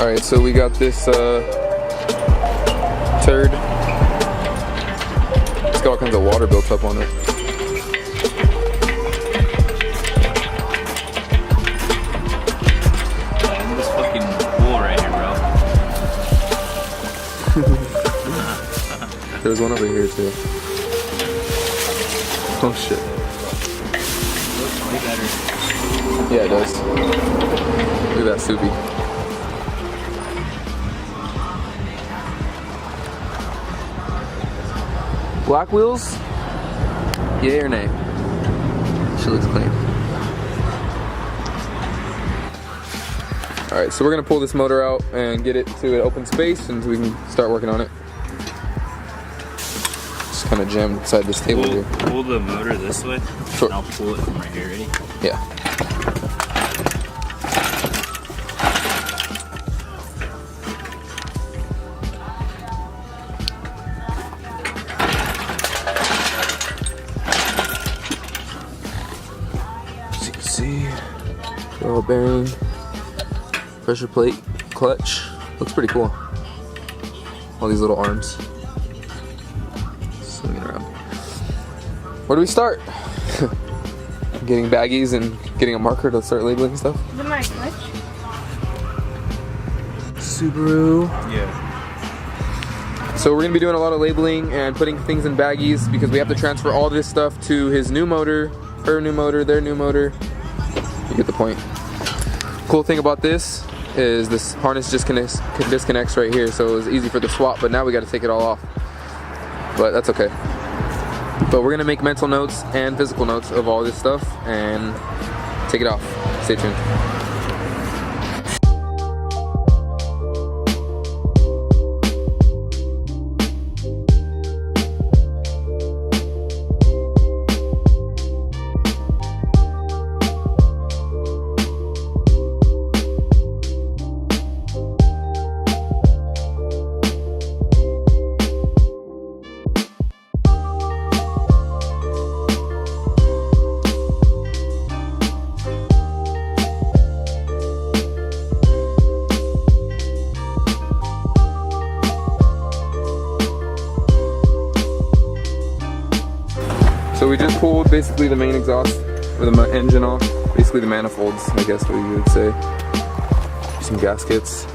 Alright, so we got this turd. It's got all kinds of water built up on it. This fucking pool right here, bro. There's one over here too. Oh shit. Looks way better. Yeah, it does. Look at that Subi. Black wheels? Yay or nay? She looks clean. Alright, so we're gonna pull this motor out and get it to an open space and we can start working on it. Just kind of jammed inside this table here. Pull the motor this way. Sure. And I'll pull it from right here, ready? Yeah. As you can see, ball bearing, pressure plate, clutch. Looks pretty cool. All these little arms. Swinging around. Where do we start? Getting baggies and getting a marker to start labeling stuff? Is it my clutch? Subaru. Yeah. So we're gonna be doing a lot of labeling and putting things in baggies because we have to transfer all this stuff to his new motor, her new motor, their new motor. You get the point. Cool thing about this is this harness disconnects right here, so it was easy for the swap, but now we gotta take it all off. But that's okay. But we're gonna make mental notes and physical notes of all this stuff and take it off. Stay tuned. So we just pulled basically the main exhaust or the engine off, basically the manifolds, I guess what you would say. Some gaskets.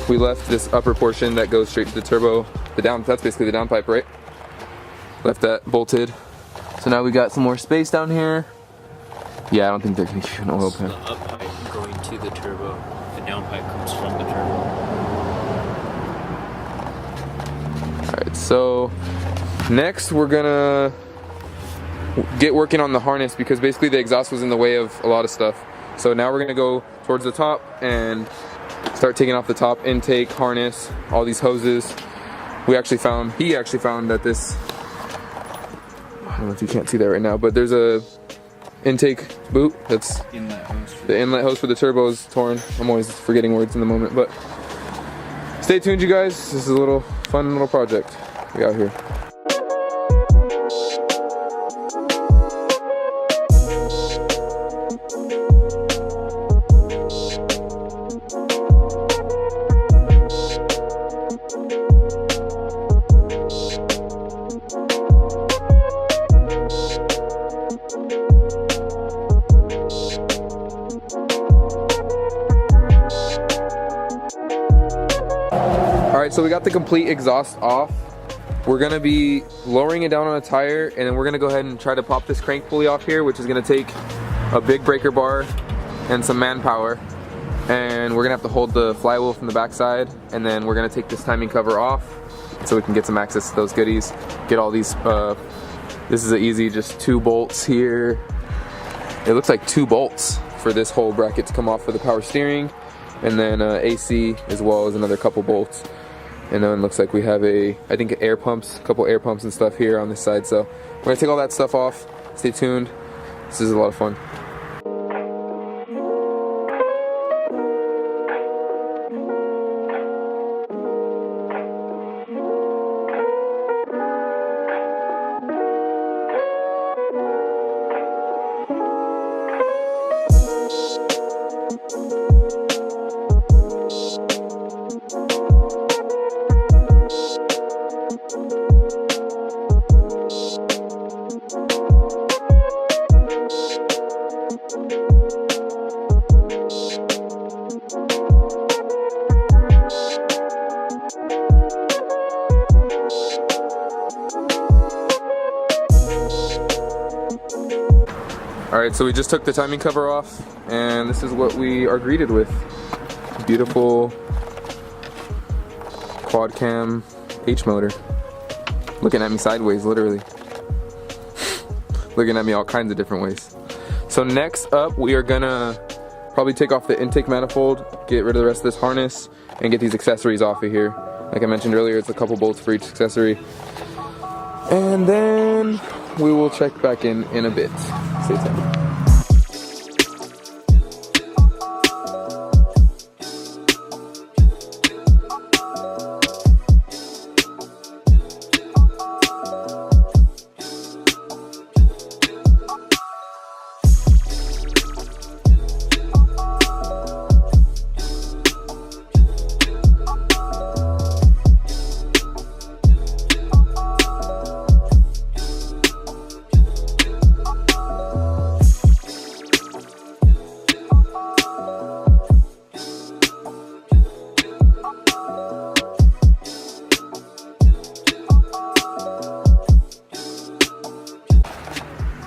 We left this upper portion that goes straight to the turbo. That's basically the downpipe, right? Left that bolted. So now we got some more space down here. Yeah, I don't think they're gonna give an oil pan. The up pipe going to the turbo. The down pipe comes from the turbo. Alright, so next we're gonna get working on the harness because basically the exhaust was in the way of a lot of stuff. So now we're gonna go towards the top and start taking off the top intake, harness, all these hoses. He actually found that this, I don't know if you can't see that right now, but there's a intake boot that's Inlet hose. the inlet hose for the turbo is torn. I'm always forgetting words in the moment, but stay tuned, you guys. This is a little fun little project we got here. Alright, so we got the complete exhaust off. We're gonna be lowering it down on a tire, and then we're gonna go ahead and try to pop this crank pulley off here, which is gonna take a big breaker bar and some manpower. And we're gonna have to hold the flywheel from the backside, and then we're gonna take this timing cover off so we can get some access to those goodies. Get all these, this is an easy, just 2 bolts here. It looks like 2 bolts for this whole bracket to come off for the power steering, and then AC as well as another couple bolts. And then it looks like we have a couple air pumps and stuff here on this side. So we're gonna take all that stuff off. Stay tuned. This is a lot of fun. Alright, so we just took the timing cover off, and this is what we are greeted with. Beautiful quad cam H motor. Looking at me sideways, literally. Looking at me all kinds of different ways. So next up, we are gonna probably take off the intake manifold, get rid of the rest of this harness, and get these accessories off of here. Like I mentioned earlier, it's a couple bolts for each accessory. And then we will check back in a bit. Stay tuned.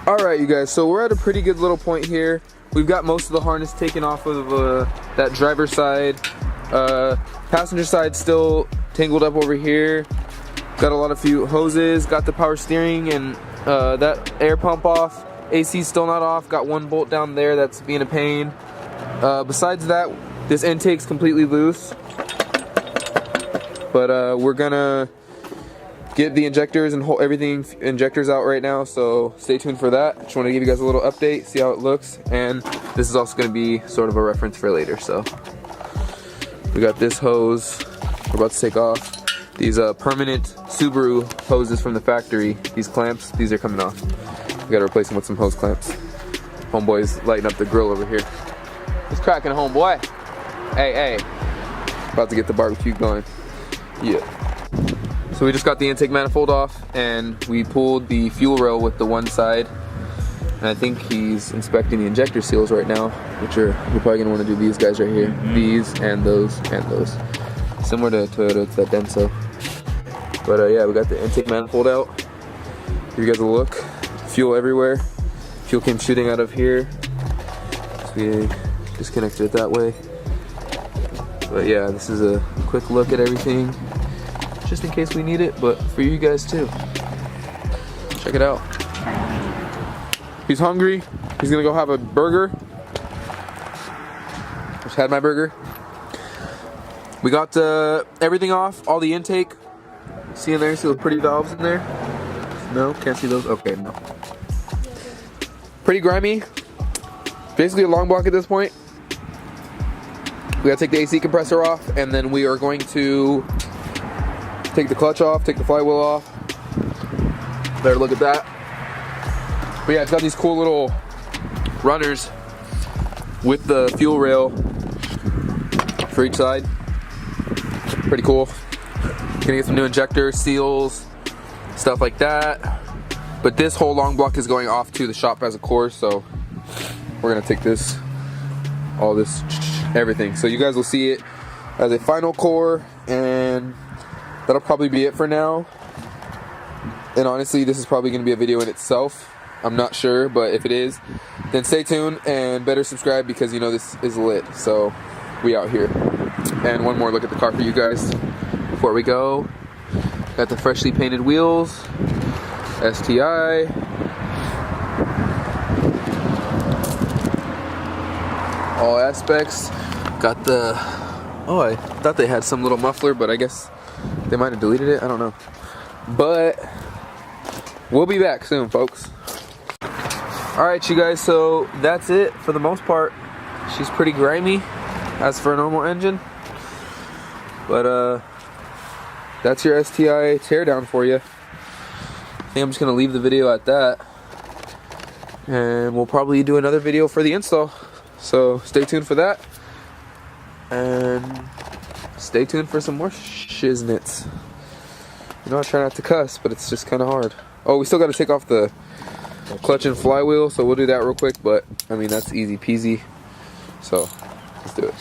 Alright you guys, so we're at a pretty good little point here. We've got most of the harness taken off of that driver's side. Passenger side still tangled up over here. Got a lot of few hoses, got the power steering and that air pump off. AC's still not off, got one bolt down there that's being a pain. Besides that, this intake's completely loose. But we're gonna get the injectors and injectors out right now, so stay tuned for that. Just want to give you guys a little update, see how it looks, and this is also going to be sort of a reference for later. So we got this hose we're about to take off. These permanent Subaru hoses from the factory, these clamps, these are coming off. We got to replace them with some hose clamps. Homeboy's lighting up the grill over here. What's cracking, homeboy? Hey. About to get the barbecue going. Yeah. So we just got the intake manifold off and we pulled the fuel rail with the one side. And I think he's inspecting the injector seals right now, which you're probably gonna wanna do these guys right here. These and those and those. Similar to Toyota, it's that Denso. But yeah, we got the intake manifold out. Give you guys a look. Fuel everywhere. Fuel came shooting out of here. So we disconnected it that way. But yeah, this is a quick look at everything, just in case we need it, but for you guys too. Check it out. He's hungry. He's gonna go have a burger. Just had my burger. We got everything off, all the intake. See in there, see those pretty valves in there? No, can't see those? Okay, no. Pretty grimy. Basically a long block at this point. We gotta take the AC compressor off, and then we are going to take the clutch off, take the flywheel off. Better look at that. But yeah, it's got these cool little runners with the fuel rail for each side. Pretty cool. Gonna get some new injector seals, stuff like that. But this whole long block is going off to the shop as a core, so we're gonna take this, all this, everything. So you guys will see it as a final core, and that'll probably be it for now. And honestly, this is probably gonna be a video in itself. I'm not sure, but if it is, then stay tuned and better subscribe, because you know this is lit. So we out here. And one more look at the car for you guys before we go. Got the freshly painted wheels, STI. All aspects. Got the, oh, I thought they had some little muffler, but I guess they might have deleted it, I don't know. But we'll be back soon, folks. Alright you guys, so that's it for the most part. She's pretty grimy as for a normal engine. But that's your STI teardown for you. I think I'm just gonna leave the video at that. And we'll probably do another video for the install. So stay tuned for that. And stay tuned for some more shiznits. You know, I try not to cuss, but it's just kind of hard. Oh, we still got to take off the clutch and flywheel, so we'll do that real quick. But I mean, that's easy peasy. So let's do it.